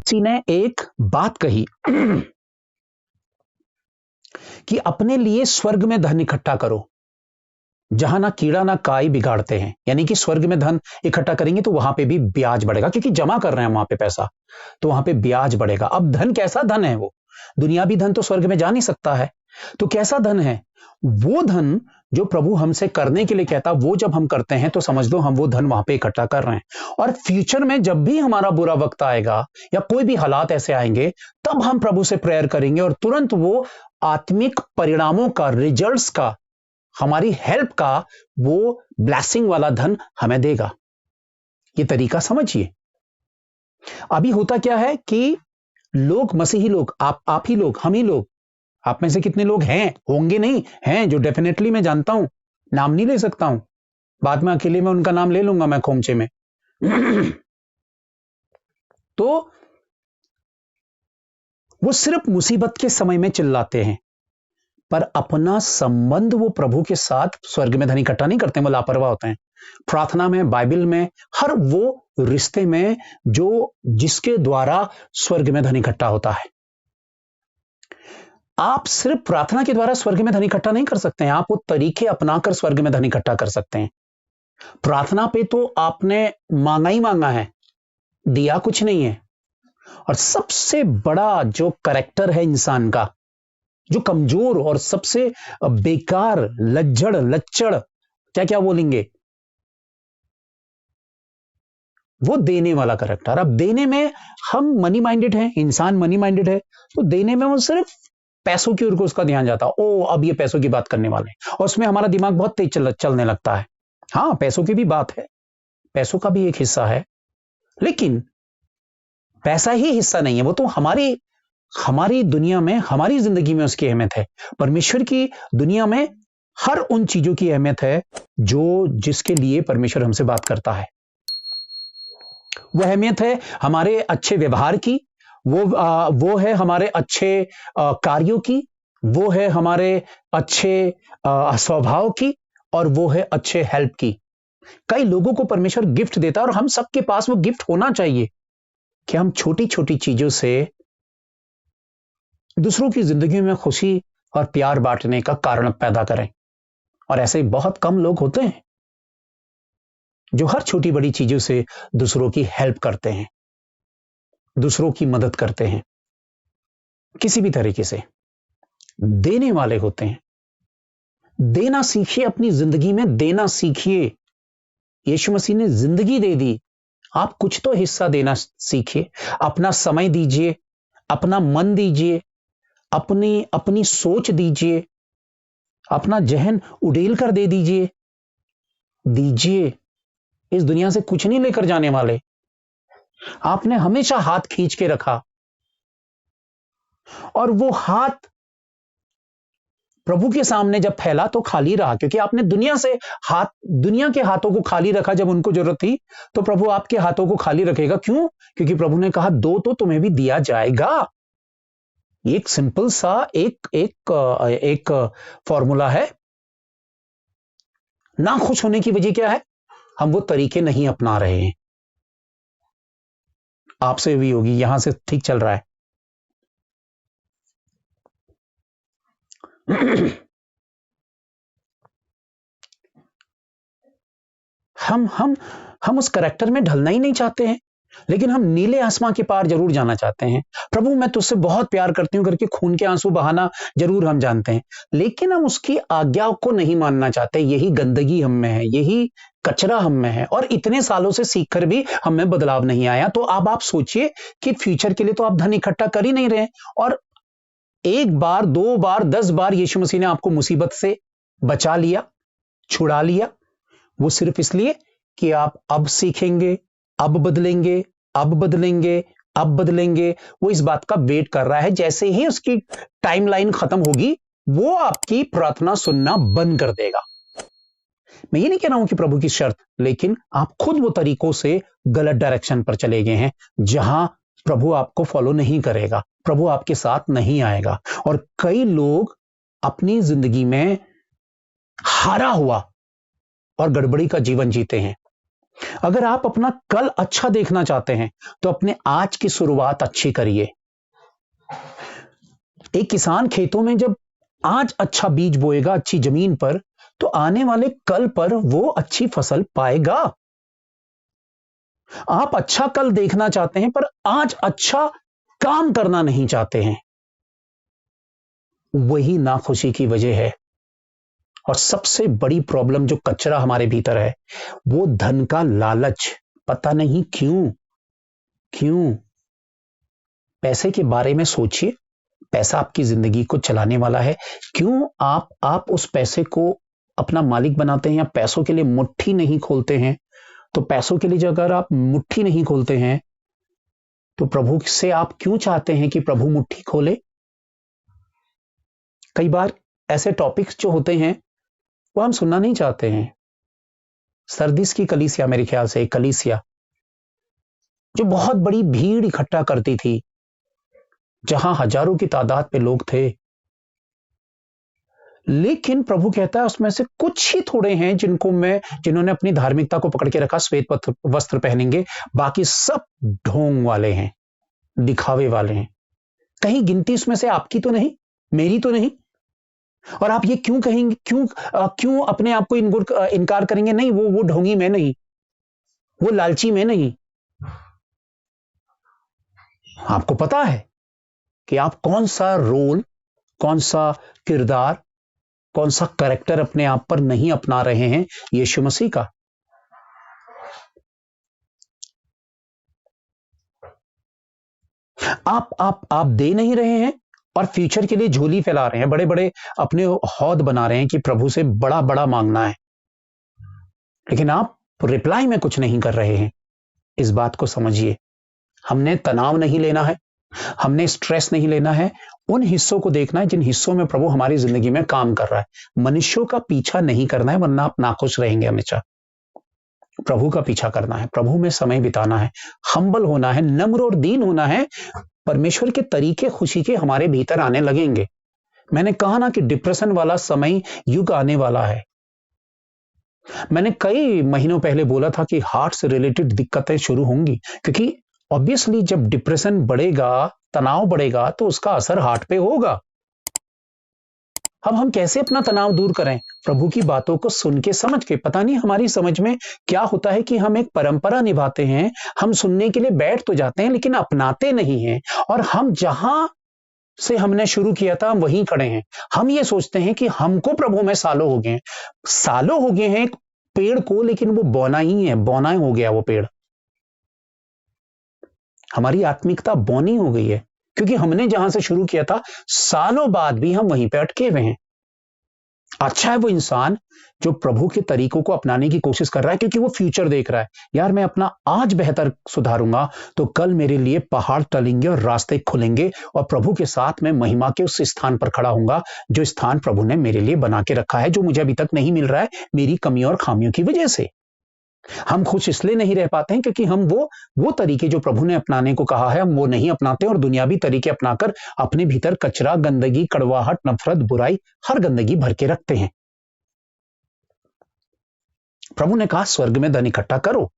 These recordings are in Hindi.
किसी ने एक बात कही कि अपने लिए स्वर्ग में धन इकट्ठा करो, जहां ना कीड़ा ना काई बिगाड़ते हैं। यानी कि स्वर्ग में धन इकट्ठा करेंगे तो वहां पे भी ब्याज बढ़ेगा, क्योंकि जमा कर रहे हैं वहां पे पैसा, तो वहां पे ब्याज बढ़ेगा। अब धन कैसा धन है? वो दुनियावी धन तो स्वर्ग में जा नहीं सकता है, तो कैसा धन है? वो धन जो प्रभु हमसे करने के लिए कहता, वो जब हम करते हैं तो समझ लो हम वो धन वहां पे इकट्ठा कर रहे हैं। और फ्यूचर में जब भी हमारा बुरा वक्त आएगा या कोई भी हालात ऐसे आएंगे, तब हम प्रभु से प्रेयर करेंगे और तुरंत वो आत्मिक परिणामों का, रिजल्ट्स का, हमारी हेल्प का वो ब्लेसिंग वाला धन हमें देगा। ये तरीका समझिए। अभी होता क्या है कि लोग, मसीही लोग, आप ही लोग, हम ही लोग, आप में से कितने लोग हैं, होंगे नहीं, हैं जो डेफिनेटली मैं जानता हूं, नाम नहीं ले सकता हूं, बाद में अकेले में उनका नाम ले लूंगा मैं खोमचे में। तो वो सिर्फ मुसीबत के समय में चिल्लाते हैं, पर अपना संबंध वो प्रभु के साथ स्वर्ग में धन इकट्ठा नहीं करते, वो लापरवाह होते हैं। प्रार्थना में, बाइबल में, हर वो रिश्ते में जो जिसके द्वारा स्वर्ग में धन इकट्ठा होता है। आप सिर्फ प्रार्थना के द्वारा स्वर्ग में धन इकट्ठा नहीं कर सकते हैं, आप वो तरीके अपनाकर स्वर्ग में धन इकट्ठा कर सकते हैं। प्रार्थना पे तो आपने मांगा ही मांगा है, दिया कुछ नहीं है। और सबसे बड़ा जो कैरेक्टर है इंसान का, जो कमजोर और सबसे बेकार, लज्जड़, लच्चड़, क्या क्या बोलेंगे, वो देने वाला कैरेक्टर। अब देने में हम मनी माइंडेड हैं, इंसान मनी माइंडेड है, तो देने में वो सिर्फ पैसों की ओर को उसका ध्यान जाता है। ओ, अब ये पैसों की बात करने वाले हैं, और उसमें हमारा दिमाग बहुत तेज चलने लगता है। हाँ, पैसों की भी बात है, पैसों का भी एक हिस्सा है, लेकिन पैसा ही हिस्सा नहीं है, वो तो हमारी हमारी दुनिया में, हमारी जिंदगी में उसकी अहमियत है। परमेश्वर की दुनिया में हर उन चीजों की अहमियत है जो जिसके लिए परमेश्वर हमसे बात करता है। वो अहमियत है हमारे अच्छे व्यवहार की, वो है हमारे अच्छे कार्यों की, वो है हमारे अच्छे स्वभाव की, और वो है अच्छे हेल्प की। कई लोगों को परमेश्वर गिफ्ट देता है, और हम सबके पास वो गिफ्ट होना चाहिए कि हम छोटी छोटी चीजों से दूसरों की जिंदगी में खुशी और प्यार बांटने का कारण पैदा करें। और ऐसे बहुत कम लोग होते हैं जो हर छोटी बड़ी चीजों से दूसरों की हेल्प करते हैं, दूसरों की मदद करते हैं, किसी भी तरीके से देने वाले होते हैं। देना सीखिए, अपनी जिंदगी में देना सीखिए। यीशु मसीह ने जिंदगी दे दी, आप कुछ तो हिस्सा देना सीखिए। अपना समय दीजिए, अपना मन दीजिए, अपनी अपनी सोच दीजिए, अपना जहन उड़ेल कर दे दीजिए। दीजिए, इस दुनिया से कुछ नहीं लेकर जाने वाले। आपने हमेशा हाथ खींच के रखा, और वो हाथ प्रभु के सामने जब फैला तो खाली रहा, क्योंकि आपने दुनिया के हाथों को खाली रखा जब उनको जरूरत थी, तो प्रभु आपके हाथों को खाली रखेगा। क्यों? क्योंकि प्रभु ने कहा, दो तो तुम्हें भी दिया जाएगा। एक सिंपल सा एक फॉर्मूला है। ना खुश होने की वजह क्या है? हम वो तरीके नहीं अपना रहे हैं। आपसे भी होगी, यहां से ठीक चल रहा है। हम उस करेक्टर में ढलना ही नहीं चाहते हैं, लेकिन हम नीले आसमां के पार जरूर जाना चाहते हैं। प्रभु, मैं तुझसे बहुत प्यार करती हूं करके खून के आंसू बहाना जरूर हम जानते हैं, लेकिन हम उसकी आज्ञा को नहीं मानना चाहते। यही गंदगी हम में है, यही कचरा हम में है, और इतने सालों से सीखकर भी हम में बदलाव नहीं आया। तो अब आप सोचिए कि फ्यूचर के लिए तो आप धन इकट्ठा कर ही नहीं रहे, और एक बार, दो बार, 10 बार यीशु मसीह ने आपको मुसीबत से बचा लिया, छुड़ा लिया, वो सिर्फ इसलिए कि आप अब सीखेंगे, अब बदलेंगे, अब बदलेंगे, अब बदलेंगे। वो इस बात का वेट कर रहा है, जैसे ही उसकी टाइमलाइन खत्म होगी, वो आपकी प्रार्थना सुनना बंद कर देगा। मैं ये नहीं कह रहा हूं कि प्रभु की शर्त, लेकिन आप खुद वो तरीकों से गलत डायरेक्शन पर चले गए हैं, जहां प्रभु आपको फॉलो नहीं करेगा, प्रभु आपके साथ नहीं आएगा। और कई लोग अपनी जिंदगी में हारा हुआ और गड़बड़ी का जीवन जीते हैं। अगर आप अपना कल अच्छा देखना चाहते हैं तो अपने आज की शुरुआत अच्छी करिए। एक किसान खेतों में जब आज अच्छा बीज बोएगा अच्छी जमीन पर, तो आने वाले कल पर वो अच्छी फसल पाएगा। आप अच्छा कल देखना चाहते हैं पर आज अच्छा काम करना नहीं चाहते हैं, वही नाखुशी की वजह है। और सबसे बड़ी प्रॉब्लम जो कचरा हमारे भीतर है, वो धन का लालच। पता नहीं क्यों क्यों पैसे के बारे में सोचिए। पैसा आपकी जिंदगी को चलाने वाला है। क्यों आप उस पैसे को अपना मालिक बनाते हैं, या पैसों के लिए मुट्ठी नहीं खोलते हैं? तो पैसों के लिए जो अगर आप मुट्ठी नहीं खोलते हैं, तो प्रभु से आप क्यों चाहते हैं कि प्रभु मुट्ठी खोले? कई बार ऐसे टॉपिक्स जो होते हैं वो हम सुनना नहीं चाहते हैं। सरदिस की कलीसिया, मेरे ख्याल से एक कलीसिया जो बहुत बड़ी भीड़ इकट्ठा करती थी, जहां हजारों की तादाद पे लोग थे, लेकिन प्रभु कहता है उसमें से कुछ ही थोड़े हैं जिन्होंने अपनी धार्मिकता को पकड़ के रखा, श्वेत वस्त्र पहनेंगे, बाकी सब ढोंग वाले हैं, दिखावे वाले हैं। कहीं गिनती उसमें से आपकी तो नहीं, मेरी तो नहीं। और आप ये क्यों कहेंगे, क्यों अपने आप को इनकार करेंगे? नहीं, वो ढोंगी में नहीं, वो लालची में नहीं। आपको पता है कि आप कौन सा रोल, कौन सा किरदार, कौन सा कैरेक्टर अपने आप पर नहीं अपना रहे हैं यीशु मसीह का। आप दे नहीं रहे हैं और फ्यूचर के लिए झोली फैला रहे हैं, बड़े बड़े अपने हौद बना रहे हैं कि प्रभु से बड़ा बड़ा मांगना है, लेकिन आप रिप्लाई में कुछ नहीं कर रहे हैं। इस बात को समझिए। हमने तनाव नहीं लेना है, हमने स्ट्रेस नहीं लेना है। उन हिस्सों को देखना है जिन हिस्सों में प्रभु हमारी जिंदगी में काम कर रहा है। मनुष्यों का पीछा नहीं करना है, वरना आप नाखुश रहेंगे हमेशा। प्रभु का पीछा करना है, प्रभु में समय बिताना है, हम्बल होना है, नम्र और दीन होना है। परमेश्वर के तरीके खुशी के हमारे भीतर आने लगेंगे। मैंने कहा ना कि डिप्रेशन वाला समय युग आने वाला है। मैंने कई महीनों पहले बोला था कि हार्ट से रिलेटेड दिक्कतें शुरू होंगी, क्योंकि ऑब्वियसली जब डिप्रेशन बढ़ेगा, तनाव बढ़ेगा, तो उसका असर हार्ट पे होगा। अब हम कैसे अपना तनाव दूर करें? प्रभु की बातों को सुन के, समझ के। पता नहीं हमारी समझ में क्या होता है कि हम एक परंपरा निभाते हैं, हम सुनने के लिए बैठ तो जाते हैं लेकिन अपनाते नहीं हैं, और हम जहां से हमने शुरू किया था हम वहीं खड़े हैं। हम ये सोचते हैं कि हमको प्रभु में सालों हो गए हैं, सालों हो गए हैं एक पेड़ को, लेकिन वो बौना ही है, बौना हो गया वो पेड़। हमारी आत्मिकता बौनी हो गई है, क्योंकि हमने जहां से शुरू किया था सालों बाद भी हम वहीं पे अटके हुए हैं। अच्छा है वो इंसान जो प्रभु के तरीकों को अपनाने की कोशिश कर रहा है, क्योंकि वो फ्यूचर देख रहा है। यार, मैं अपना आज बेहतर सुधारूंगा तो कल मेरे लिए पहाड़ टलेंगे और रास्ते खुलेंगे, और प्रभु के साथ मैं महिमा के उस स्थान पर खड़ा होऊंगा जो स्थान प्रभु ने मेरे लिए बना के रखा है, जो मुझे अभी तक नहीं मिल रहा है मेरी कमियों और खामियों की वजह से। हम खुश इसलिए नहीं रह पाते हैं क्योंकि हम वो तरीके जो प्रभु ने अपनाने को कहा है, हम वो नहीं अपनाते, और दुनियावी तरीके अपनाकर अपने भीतर कचरा, गंदगी, कड़वाहट, नफरत, बुराई, हर गंदगी भर के रखते हैं। प्रभु ने कहा स्वर्ग में धन इकट्ठा करो,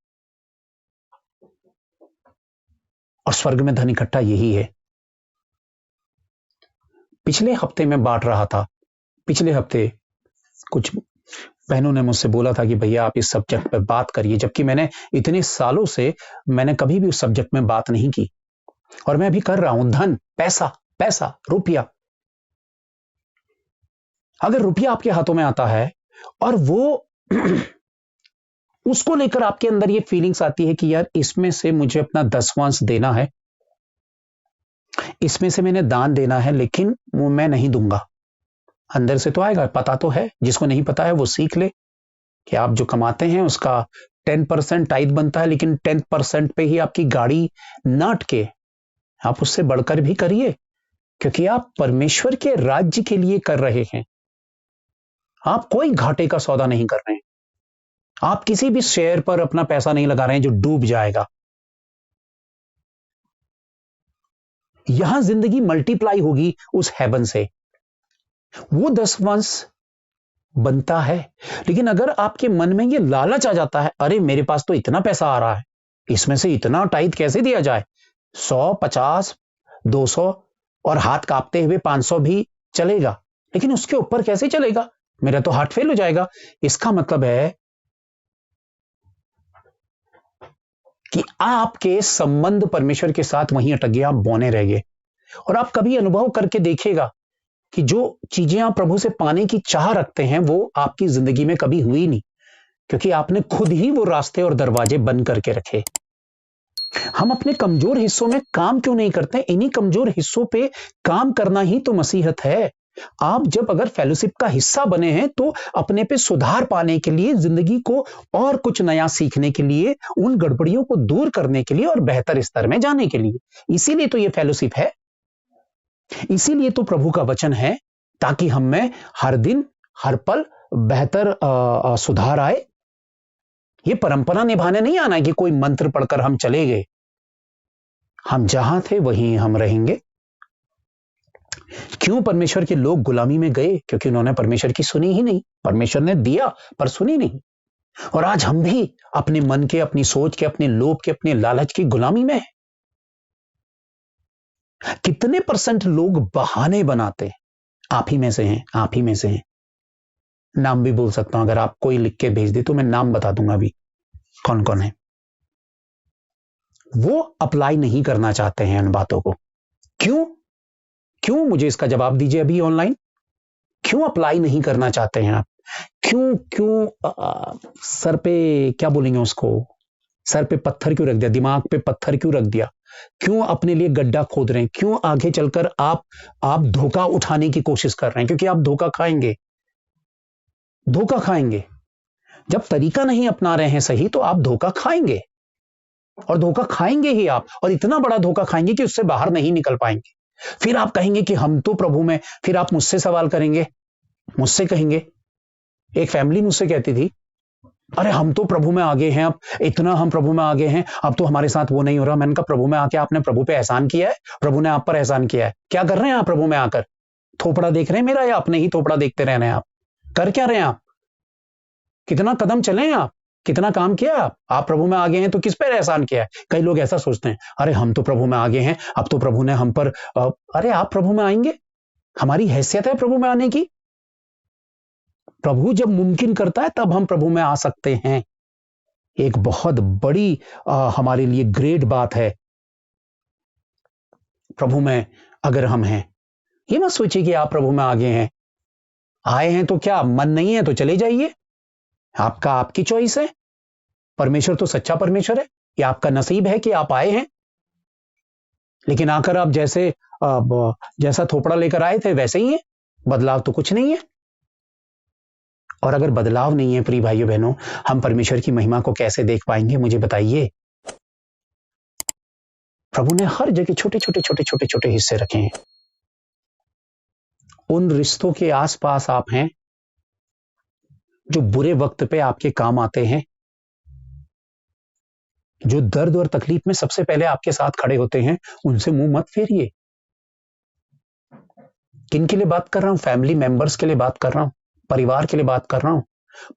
और स्वर्ग में धन इकट्ठा यही है। पिछले हफ्ते में बांट रहा था, पिछले हफ्ते कुछ बहनों ने मुझसे बोला था कि भैया आप इस सब्जेक्ट पे बात करिए, जबकि मैंने इतने सालों से मैंने कभी भी उस सब्जेक्ट में बात नहीं की, और मैं अभी कर रहा हूं। धन, पैसा, पैसा, रुपया। अगर रुपया आपके हाथों में आता है और वो उसको लेकर आपके अंदर ये फीलिंग्स आती है कि यार इसमें से मुझे अपना 10वांश देना है, इसमें से मैंने दान देना है, लेकिन वो मैं नहीं दूंगा। अंदर से तो आएगा, पता तो है। जिसको नहीं पता है वो सीख ले कि आप जो कमाते हैं उसका 10% टाइट बनता है, लेकिन 10% पे ही आपकी गाड़ी ना अटके, आप उससे बढ़कर भी करिए, क्योंकि आप परमेश्वर के राज्य के लिए कर रहे हैं। आप कोई घाटे का सौदा नहीं कर रहे हैं। आप किसी भी शेयर पर अपना पैसा नहीं लगा रहे हैं जो डूब जाएगा। यहां जिंदगी मल्टीप्लाई होगी उस हेवन से। वो 10 वंश बनता है। लेकिन अगर आपके मन में ये लालच आ जाता है, अरे मेरे पास तो इतना पैसा आ रहा है, इसमें से इतना टाइट कैसे दिया जाए, 100, 50, 200 और हाथ कांपते हुए 500 भी चलेगा, लेकिन उसके ऊपर कैसे चलेगा, मेरा तो हार्ट फेल हो जाएगा। इसका मतलब है कि आपके संबंध परमेश्वर के साथ वहीं अटक गए, आप बौने रह गए। और आप कभी अनुभव करके देखिएगा कि जो चीजें आप प्रभु से पाने की चाह रखते हैं वो आपकी जिंदगी में कभी हुई नहीं, क्योंकि आपने खुद ही वो रास्ते और दरवाजे बंद करके रखे। हम अपने कमजोर हिस्सों में काम क्यों नहीं करते? इन्हीं कमजोर हिस्सों पे काम करना ही तो मसीहत है। आप जब अगर फेलोशिप का हिस्सा बने हैं तो अपने पे सुधार पाने के लिए, जिंदगी को और कुछ नया सीखने के लिए, उन गड़बड़ियों को दूर करने के लिए और बेहतर स्तर में जाने के लिए। इसीलिए तो ये फेलोशिप है, इसीलिए तो प्रभु का वचन है, ताकि हम में हर दिन हर पल बेहतर सुधार आए। ये परंपरा निभाने नहीं आना है कि कोई मंत्र पढ़कर हम चले गए। हम जहां थे वहीं हम रहेंगे। क्यों परमेश्वर के लोग गुलामी में गए? क्योंकि उन्होंने परमेश्वर की सुनी ही नहीं। परमेश्वर ने दिया पर सुनी नहीं। और आज हम भी अपने मन के, अपनी सोच के, अपने लोभ के, अपने लालच की गुलामी में हैं। कितने परसेंट लोग बहाने बनाते हैं? आप ही में से हैं, आप ही में से हैं। नाम भी बोल सकता हूं, अगर आप कोई लिख के भेज दे तो मैं नाम बता दूंगा अभी कौन कौन है। वो अप्लाई नहीं करना चाहते हैं उन बातों को। क्यों? क्यों? मुझे इसका जवाब दीजिए अभी ऑनलाइन। क्यों अप्लाई नहीं करना चाहते हैं आप? क्यों क्यों सर पे क्या बोलेंगे उसको, सर पे पत्थर क्यों रख दिया, दिमाग पे पत्थर क्यों रख दिया? क्यों अपने लिए गड्ढा खोद रहे हैं? क्यों आगे चलकर आप धोखा उठाने की कोशिश कर रहे हैं? क्योंकि आप धोखा खाएंगे, धोखा खाएंगे। जब तरीका नहीं अपना रहे हैं सही तो आप धोखा खाएंगे, और धोखा खाएंगे ही आप, और इतना बड़ा धोखा खाएंगे कि उससे बाहर नहीं निकल पाएंगे। फिर आप कहेंगे कि हम तो प्रभु में, फिर आप मुझसे सवाल करेंगे, मुझसे कहेंगे। एक फैमिली मुझसे कहती थी, अरे हम तो प्रभु में आगे हैं, अब इतना हम प्रभु में आगे हैं, अब तो हमारे साथ वो नहीं हो रहा। मैंने कहा प्रभु में आके आपने प्रभु पे एहसान किया है? प्रभु ने आप पर एहसान किया है? क्या कर रहे हैं आप प्रभु में आकर? थोपड़ा देख रहे हैं मेरा, या अपने ही थोपड़ा देखते रह रहे हैं? आप कर क्या रहे हैं? आप कितना कदम चले हैं? आप कितना काम किया? आप प्रभु में आगे हैं तो किस पर एहसान किया है? कई लोग ऐसा सोचते हैं, अरे हम तो प्रभु में आगे हैं, अब तो प्रभु ने हम पर अरे आप प्रभु में आएंगे? हमारी हैसियत है प्रभु में आने की? प्रभु जब मुमकिन करता है तब हम प्रभु में आ सकते हैं। एक बहुत बड़ी हमारे लिए ग्रेट बात है प्रभु में अगर हम हैं। ये मत सोचिए कि आप प्रभु में आगे हैं, आए हैं तो क्या, मन नहीं है तो चले जाइए, आपकी चॉइस है। परमेश्वर तो सच्चा परमेश्वर है, ये आपका नसीब है कि आप आए हैं। लेकिन आकर आप जैसा थोपड़ा लेकर आए थे वैसे ही है, बदलाव तो कुछ नहीं है। और अगर बदलाव नहीं है प्रिय भाइयों बहनों, हम परमेश्वर की महिमा को कैसे देख पाएंगे? मुझे बताइए। प्रभु ने हर जगह छोटे छोटे छोटे छोटे छोटे हिस्से रखे हैं। उन रिश्तों के आसपास आप हैं जो बुरे वक्त पे आपके काम आते हैं, जो दर्द और तकलीफ में सबसे पहले आपके साथ खड़े होते हैं। उनसे मुंह मत फेरिए। किन के लिए बात कर रहा हूं? फैमिली मेंबर्स के लिए बात कर रहा हूं, परिवार के लिए बात कर रहा हूं,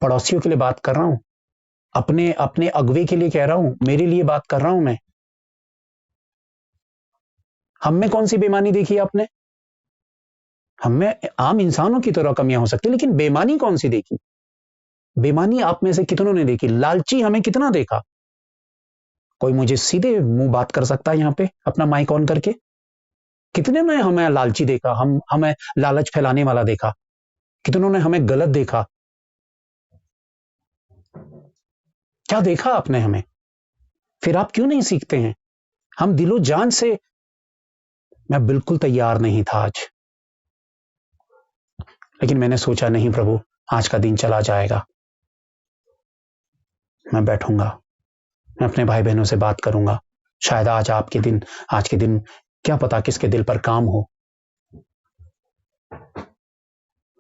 पड़ोसियों के लिए बात कर रहा हूं, अपने अपने अगवे के लिए कह रहा हूं, मेरे लिए बात कर रहा हूं मैं। हम में कौन सी बेईमानी देखी आपने? हम में आम इंसानों की तरह कमियां हो सकती, लेकिन बेईमानी कौन सी देखी? बेईमानी आप में से कितनों ने देखी? लालची हमें कितना देखा? कोई मुझे सीधे मुंह बात कर सकता है यहां पे अपना माइक ऑन करके? कितने ने हमें लालची देखा, हमें लालच फैलाने वाला देखा? कितनों ने हमें गलत देखा? क्या देखा आपने हमें? फिर आप क्यों नहीं सीखते हैं? हम दिलो जान से, मैं बिल्कुल तैयार नहीं था आज, लेकिन मैंने सोचा नहीं प्रभु, आज का दिन चला जाएगा, मैं बैठूंगा, मैं अपने भाई बहनों से बात करूंगा। शायद आज के दिन क्या पता किसके दिल पर काम हो।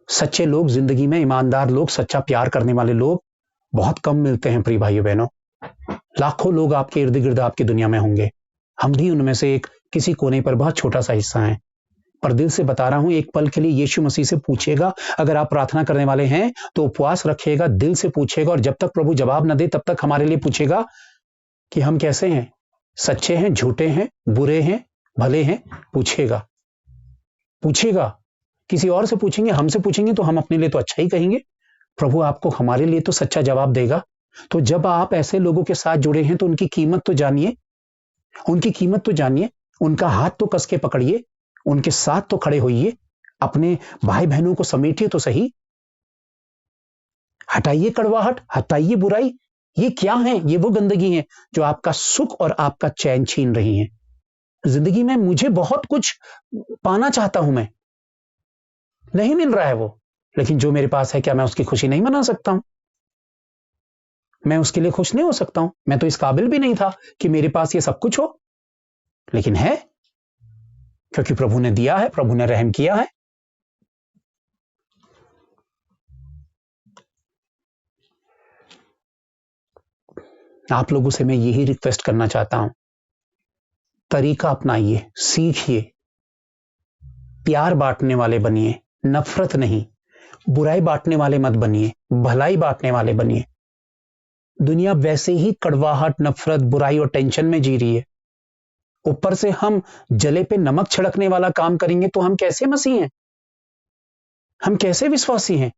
सच्चे लोग जिंदगी में, ईमानदार लोग, सच्चा प्यार करने वाले लोग बहुत कम मिलते हैं प्रिय भाइयों बहनों। लाखों लोग आपके इर्द गिर्द आपकी दुनिया में होंगे, हम भी उनमें से एक किसी कोने पर बहुत छोटा सा हिस्सा है। और दिल से बता रहा हूं, एक पल के लिए यीशु मसीह से पूछिएगा। अगर आप प्रार्थना करने वाले हैं तो उपवास रखिएगा, दिल से पूछिएगा, और जब तक प्रभु जवाब न दे तब तक हमारे लिए पूछेगा कि हम कैसे हैं, सच्चे हैं, झूठे हैं, बुरे हैं, भले हैं। पूछेगा, पूछेगा। किसी और से पूछेंगे, हमसे पूछेंगे तो हम अपने लिए तो अच्छा ही कहेंगे, प्रभु आपको हमारे लिए तो सच्चा जवाब देगा। तो जब आप ऐसे लोगों के साथ जुड़े हैं तो उनकी कीमत तो जानिए, उनकी कीमत तो जानिए, उनका हाथ तो कस के पकड़िए, उनके साथ तो खड़े होइए, अपने भाई बहनों को समेटिए तो सही। हटाइए कड़वाहट, हटाइए बुराई। ये क्या है? ये वो गंदगी है जो आपका सुख और आपका चैन छीन रही है। जिंदगी में मुझे बहुत कुछ पाना चाहता हूं, मैं नहीं मिल रहा है वो, लेकिन जो मेरे पास है, क्या मैं उसकी खुशी नहीं मना सकता हूं? मैं उसके लिए खुश नहीं हो सकता हूं? मैं तो इस काबिल भी नहीं था कि मेरे पास ये सब कुछ हो, लेकिन है, क्योंकि प्रभु ने दिया है, प्रभु ने रहम किया है। आप लोगों से मैं यही रिक्वेस्ट करना चाहता हूं, तरीका अपनाइए, सीखिए, प्यार बांटने वाले बनिए, नफरत नहीं। बुराई बांटने वाले मत बनिए, भलाई बांटने वाले बनिए। दुनिया वैसे ही कड़वाहट, नफरत, बुराई और टेंशन में जी रही है। ऊपर से हम जले पे नमक छिड़कने वाला काम करेंगे तो हम कैसे मसीह हैं? हम कैसे विश्वासी हैं?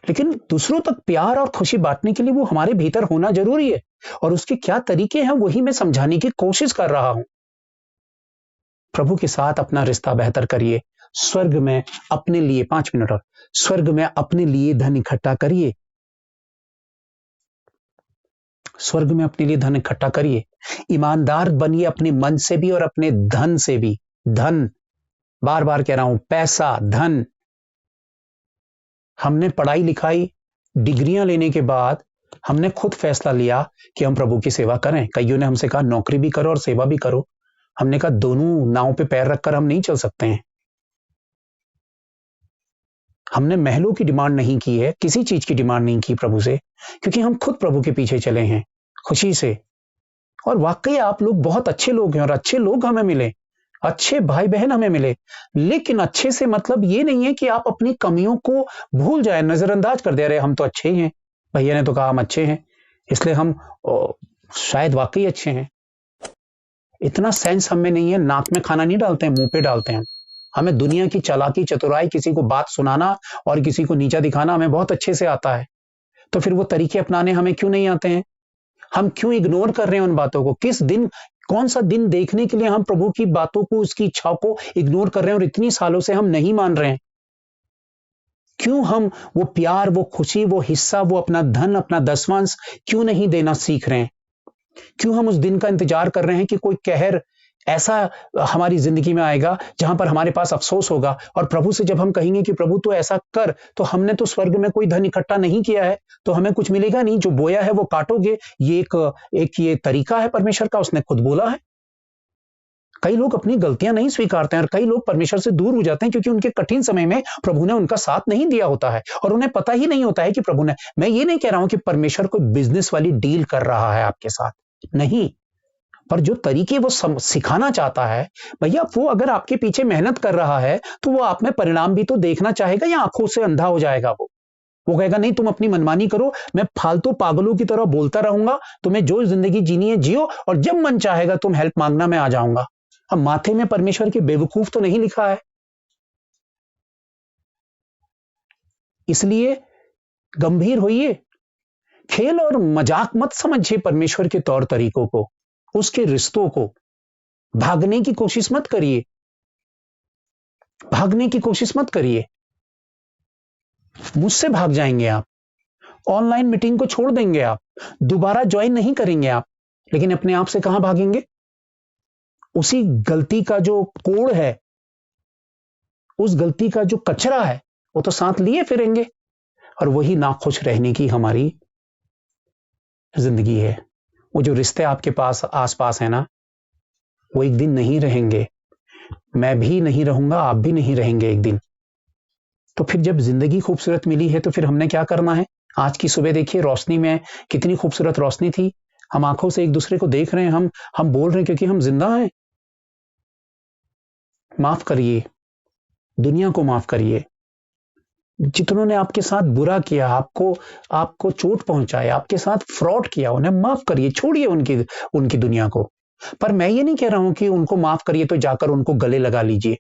लेकिन दूसरों तक प्यार और खुशी बांटने के लिए वो हमारे भीतर होना जरूरी है, और उसके क्या तरीके हैं वही मैं समझाने की कोशिश कर रहा हूं। प्रभु के साथ अपना रिश्ता बेहतर करिए। स्वर्ग में अपने लिए 5 मिनट और स्वर्ग में अपने लिए धन इकट्ठा करिए। स्वर्ग में अपने लिए धन इकट्ठा करिए। ईमानदार बनिए अपने मन से भी और अपने धन से भी। धन, बार बार कह रहा हूं, पैसा, धन। हमने पढ़ाई लिखाई, डिग्रियां लेने के बाद हमने खुद फैसला लिया कि हम प्रभु की सेवा करें। कईयों ने हमसे कहा नौकरी भी करो और सेवा भी करो। हमने कहा दोनों नाव पे पैर रखकर हम नहीं चल सकते हैं। हमने महलों की डिमांड नहीं की है, किसी चीज की डिमांड नहीं की प्रभु से, क्योंकि हम खुद प्रभु के पीछे चले हैं खुशी से। और वाकई आप लोग बहुत अच्छे लोग हैं और अच्छे लोग हमें मिले, अच्छे भाई बहन हमें मिले। लेकिन अच्छे से मतलब ये नहीं है कि आप अपनी कमियों को भूल जाए, नजरअंदाज कर दे रहे हम तो अच्छे ही हैं, भैया ने तो कहा हम अच्छे हैं, इसलिए हम शायद वाकई अच्छे हैं। इतना सेंस हमें नहीं है, नाक में खाना नहीं डालते हैं, मुंह पे डालते हैं। हमें दुनिया की चालाकी, चतुराई, किसी को बात सुनाना और किसी को नीचा दिखाना हमें बहुत अच्छे से आता है। तो फिर वो तरीके अपनाने हमें क्यों नहीं आते हैं? हम क्यों इग्नोर कर रहे हैं उन बातों को? किस दिन, कौन सा दिन देखने के लिए हम प्रभु की बातों को, उसकी इच्छाओं को इग्नोर कर रहे हैं और इतनी सालों से हम नहीं मान रहे हैं? क्यों हम वो प्यार, वो खुशी, वो हिस्सा, वो अपना धन, अपना दसवांश क्यों नहीं देना सीख रहे हैं? क्यों हम उस दिन का इंतजार कर रहे हैं कि कोई कहर ऐसा हमारी जिंदगी में आएगा जहां पर हमारे पास अफसोस होगा, और प्रभु से जब हम कहेंगे कि प्रभु तो ऐसा कर, तो हमने तो स्वर्ग में कोई धन इकट्ठा नहीं किया है, तो हमें कुछ मिलेगा नहीं, जो बोया है वो काटोगे। ये एक ये तरीका है परमेश्वर का, उसने खुद बोला है। कई लोग अपनी गलतियां नहीं स्वीकारते हैं और कई लोग परमेश्वर से दूर हो जाते हैं क्योंकि उनके कठिन समय में प्रभु ने उनका साथ नहीं दिया होता है और उन्हें पता ही नहीं होता है कि प्रभु ने। मैं ये नहीं कह रहा हूं कि परमेश्वर कोई बिजनेस वाली डील कर रहा है आपके साथ, नहीं, पर जो तरीके वो सिखाना चाहता है, भैया वो अगर आपके पीछे मेहनत कर रहा है तो वो आप में परिणाम भी तो देखना चाहेगा, या आंखों से अंधा हो जाएगा? वो कहेगा नहीं तुम अपनी मनमानी करो, मैं फालतू पागलों की तरह बोलता रहूंगा, तुम्हें जो जिंदगी जीनी है जियो, और जब मन चाहेगा तुम हेल्प मांगना, मैं आ जाऊंगा। अब माथे में परमेश्वर के बेवकूफ तो नहीं लिखा है। इसलिए गंभीर होइए, खेल और मजाक मत समझिए परमेश्वर के तौर तरीकों को, उसके रिश्तों को। भागने की कोशिश मत करिए, भागने की कोशिश मत करिए, मुझसे भाग जाएंगे आप। ऑनलाइन मीटिंग को छोड़ देंगे आप, दोबारा ज्वाइन नहीं करेंगे आप, लेकिन अपने आप से कहां भागेंगे? उसी गलती का जो कोड़ है, उस गलती का जो कचरा है, वो तो साथ लिए फिरेंगे, और वही नाखुश रहने की हमारी जिंदगी है। वो जो रिश्ते आपके पास आसपास है ना, वो एक दिन नहीं रहेंगे, मैं भी नहीं रहूंगा, आप भी नहीं रहेंगे एक दिन। तो फिर जब जिंदगी खूबसूरत मिली है तो फिर हमने क्या करना है? आज की सुबह देखिए, रोशनी में कितनी खूबसूरत रोशनी थी, हम आंखों से एक दूसरे को देख रहे हैं, हम बोल रहे हैं क्योंकि हम जिंदा हैं। माफ करिए, दुनिया को माफ करिए। जितनों ने आपके साथ बुरा किया, आपको आपको चोट पहुंचाया, आपके साथ फ्रॉड किया, उन्हें माफ करिए, छोड़िए उनकी उनकी दुनिया को। पर मैं ये नहीं कह रहा हूं कि उनको माफ करिए तो जाकर उनको गले लगा लीजिए,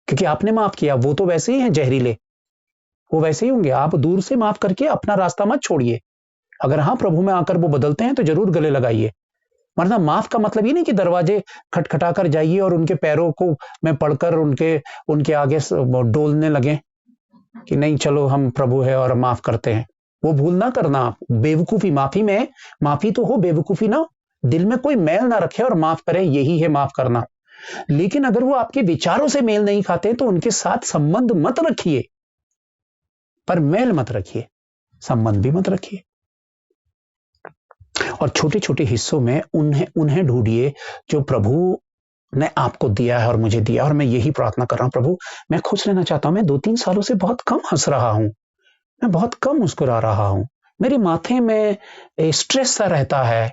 क्योंकि आपने माफ किया, वो तो वैसे ही हैं जहरीले, वो वैसे ही होंगे। आप दूर से माफ करके अपना रास्ता मत छोड़िए। अगर हाँ प्रभु में आकर वो बदलते हैं तो जरूर गले लगाइए। वरना माफ का मतलब ये नहीं कि दरवाजे खटखटाकर जाइए और उनके पैरों को मैं पढ़कर उनके उनके आगे डोलने लगे कि नहीं चलो हम प्रभु है और माफ करते हैं। वो भूल ना करना आप। बेवकूफी, माफी में माफी तो हो, बेवकूफी ना, दिल में कोई मैल ना रखे और माफ करे, यही है माफ करना। लेकिन अगर वो आपके विचारों से मेल नहीं खाते तो उनके साथ संबंध मत रखिए, पर मेल मत रखिए, संबंध भी मत रखिए। और छोटे छोटे हिस्सों में उन्हें उन्हें ढूंढिए जो प्रभु ने आपको दिया है और मुझे दिया। और मैं यही प्रार्थना कर रहा हूं, प्रभु मैं खुश रहना चाहता हूं। मैं 2-3 सालों से बहुत कम हंस रहा हूं, मैं बहुत कम मुस्कुरा रहा हूं, मेरे माथे में स्ट्रेस सा रहता है।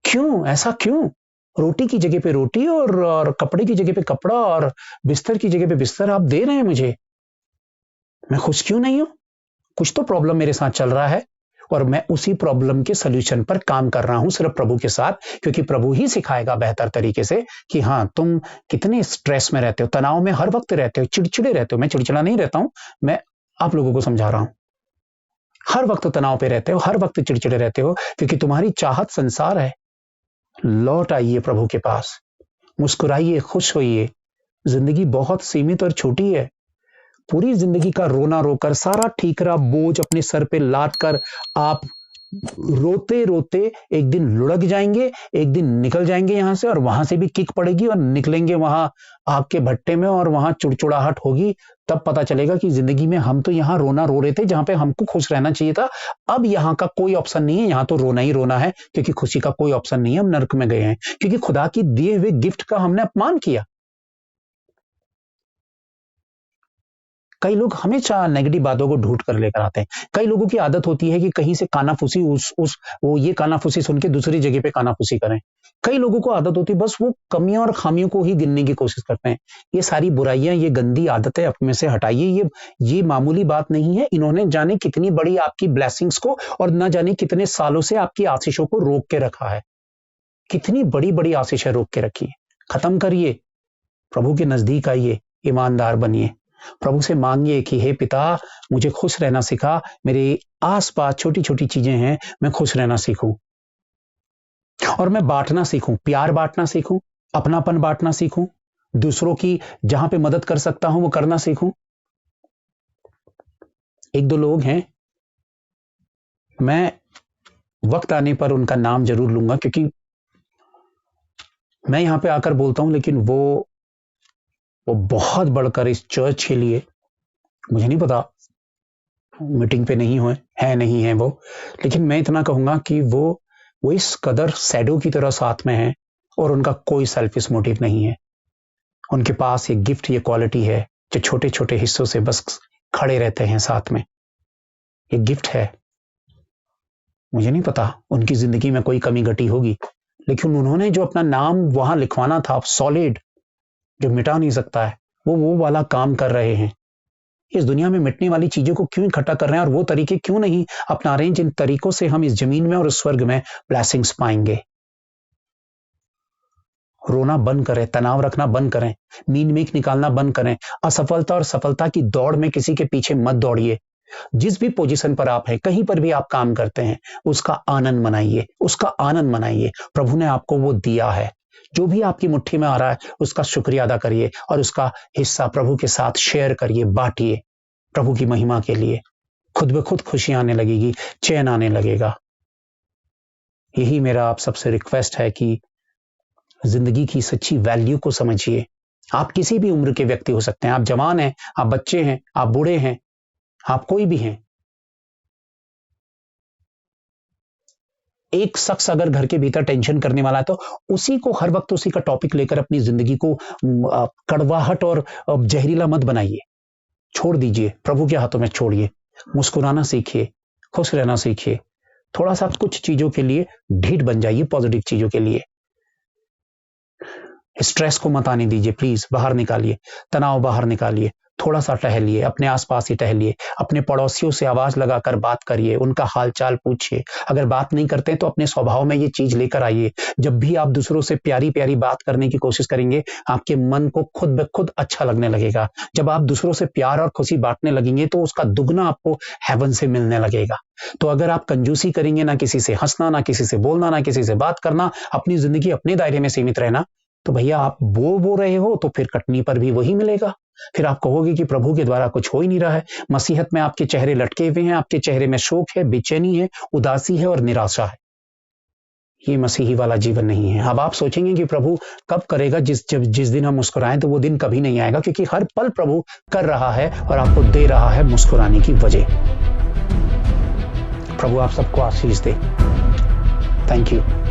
क्यों ऐसा, क्यों? रोटी की जगह पे रोटी और कपड़े की जगह पे कपड़ा और बिस्तर की जगह पे बिस्तर आप दे रहे हैं मुझे, मैं खुश क्यों नहीं हूं? कुछ तो प्रॉब्लम मेरे साथ चल रहा है और मैं उसी प्रॉब्लम के सोल्यूशन पर काम कर रहा हूं सिर्फ प्रभु के साथ, क्योंकि प्रभु ही सिखाएगा बेहतर तरीके से कि हाँ तुम कितने स्ट्रेस में रहते हो, तनाव में हर वक्त रहते हो, चिड़चिड़े रहते हो। मैं चिड़चिड़ा नहीं रहता हूं, मैं आप लोगों को समझा रहा हूं। हर वक्त तनाव पे रहते हो, हर वक्त चिड़चिड़े रहते हो, क्योंकि तुम्हारी चाहत संसार है। लौट आइए प्रभु के पास, मुस्कुराइए, खुश होइए। जिंदगी बहुत सीमित और छोटी है। पूरी जिंदगी का रोना रोकर, सारा ठीकरा बोझ अपने सर पे लाद कर आप रोते रोते एक दिन लुढ़क जाएंगे, एक दिन निकल जाएंगे यहां से, और वहां से भी किक पड़ेगी और निकलेंगे वहां आग के भट्टे में, और वहां चुड़चुड़ाहट होगी। तब पता चलेगा कि जिंदगी में हम तो यहां रोना रो रहे थे जहां पे हमको खुश रहना चाहिए था। अब यहां का कोई ऑप्शन नहीं है, यहां तो रोना ही रोना है, क्योंकि खुशी का कोई ऑप्शन नहीं है। हम नर्क में गए हैं क्योंकि खुदा की दिए हुए गिफ्ट का हमने अपमान किया। कई लोग हमेशा नेगेटिव बातों को ढूंढ कर लेकर आते हैं। कई लोगों की आदत होती है कि कहीं से कानाफूसी उस वो ये कानाफूसी सुन के दूसरी जगह पे कानाफूसी करें। कई लोगों को आदत होती है बस वो कमियां और खामियों को ही गिनने की कोशिश करते हैं। ये सारी बुराइयां, ये गंदी आदतें अपने से हटाइए। ये मामूली बात नहीं है। इन्होंने जाने कितनी बड़ी आपकी ब्लेसिंग्स को और ना जाने कितने सालों से आपकी आशीषों को रोक के रखा है। कितनी बड़ी बड़ी आशीषें रोक के रखी है। खत्म करिए, प्रभु के नजदीक आइए, ईमानदार बनिए। प्रभु से मांगिए कि हे पिता, मुझे खुश रहना सिखा। मेरे आसपास छोटी छोटी चीजें हैं, मैं खुश रहना सीखूं और मैं बांटना सीखूं, प्यार बांटना सीखूं, अपनापन बांटना सीखूं, दूसरों की जहां पे मदद कर सकता हूं वो करना सीखूं। एक दो लोग हैं, मैं वक्त आने पर उनका नाम जरूर लूंगा, क्योंकि मैं यहां पे आकर बोलता हूं, लेकिन वो बहुत बढ़कर इस चर्च के लिए, मुझे नहीं पता मीटिंग पे नहीं हुए है नहीं है वो, लेकिन मैं इतना कहूंगा कि वो इस कदर सैडो की तरह साथ में है और उनका कोई सेल्फिश मोटिव नहीं है। उनके पास ये गिफ्ट, ये क्वालिटी है जो छोटे छोटे हिस्सों से बस खड़े रहते हैं साथ में। ये गिफ्ट है। मुझे नहीं पता उनकी जिंदगी में कोई कमी घटी होगी, लेकिन उन्होंने जो अपना नाम वहां लिखवाना था, सॉलिड, जो मिटा नहीं सकता है, वो वाला काम कर रहे हैं। इस दुनिया में मिटने वाली चीजों को क्यों इकट्ठा कर रहे हैं और वो तरीके क्यों नहीं अपना रहे हैं जिन तरीकों से हम इस जमीन में और इस स्वर्ग में ब्लेसिंग्स पाएंगे। रोना बंद करें, तनाव रखना बंद करें, मीन मीक निकालना बंद करें। असफलता और सफलता की दौड़ में किसी के पीछे मत दौड़िए। जिस भी पोजीशन पर आप हैं, कहीं पर भी आप काम करते हैं, उसका आनंद मनाइए, उसका आनंद मनाइए। प्रभु ने आपको वो दिया है। जो भी आपकी मुट्ठी में आ रहा है उसका शुक्रिया अदा करिए और उसका हिस्सा प्रभु के साथ शेयर करिए, बांटिए प्रभु की महिमा के लिए। खुद ब खुद खुशियां आने लगेगी, चैन आने लगेगा। यही मेरा आप सबसे रिक्वेस्ट है कि जिंदगी की सच्ची वैल्यू को समझिए। आप किसी भी उम्र के व्यक्ति हो सकते हैं। आप जवान हैं, आप बच्चे हैं, आप बूढ़े हैं, आप कोई भी हैं। एक शख्स अगर घर के भीतर टेंशन करने वाला है तो उसी को हर वक्त उसी का टॉपिक लेकर अपनी जिंदगी को कड़वाहट और जहरीला मत बनाइए। छोड़ दीजिए, प्रभु के हाथों में छोड़िए। मुस्कुराना सीखिए, खुश रहना सीखिए। थोड़ा सा कुछ चीजों के लिए ढीठ बन जाइए, पॉजिटिव चीजों के लिए। स्ट्रेस को मत आने दीजिए, प्लीज बाहर निकालिए, तनाव बाहर निकालिए, थोड़ा सा टहलिए, अपने आसपास ही टहलिए, अपने पड़ोसियों से आवाज लगाकर बात करिए, उनका हालचाल पूछिए। अगर बात नहीं करते तो अपने स्वभाव में ये चीज लेकर आइए। जब भी आप दूसरों से प्यारी प्यारी बात करने की कोशिश करेंगे, आपके मन को खुद ब खुद अच्छा लगने लगेगा। जब आप दूसरों से प्यार और खुशी बांटने लगेंगे तो उसका दुगना आपको हेवन से मिलने लगेगा। तो अगर आप कंजूसी करेंगे, ना किसी से हंसना, ना किसी से बोलना, ना किसी से बात करना, अपनी जिंदगी अपने दायरे में सीमित रहना, तो भैया आप बो रहे हो तो फिर कटनी पर भी वही मिलेगा। फिर आप कहोगे कि प्रभु के द्वारा कुछ हो ही नहीं रहा है। मसीहत में आपके चेहरे लटके हुए हैं, आपके चेहरे में शोक है, बेचैनी है, उदासी है और निराशा है। ये मसीही वाला जीवन नहीं है। अब आप सोचेंगे कि प्रभु कब करेगा, जिस दिन हम मुस्कुराएं, तो वो दिन कभी नहीं आएगा, क्योंकि हर पल प्रभु कर रहा है और आपको दे रहा है मुस्कुराने की वजह। प्रभु आप सबको आशीष दे। Thank you.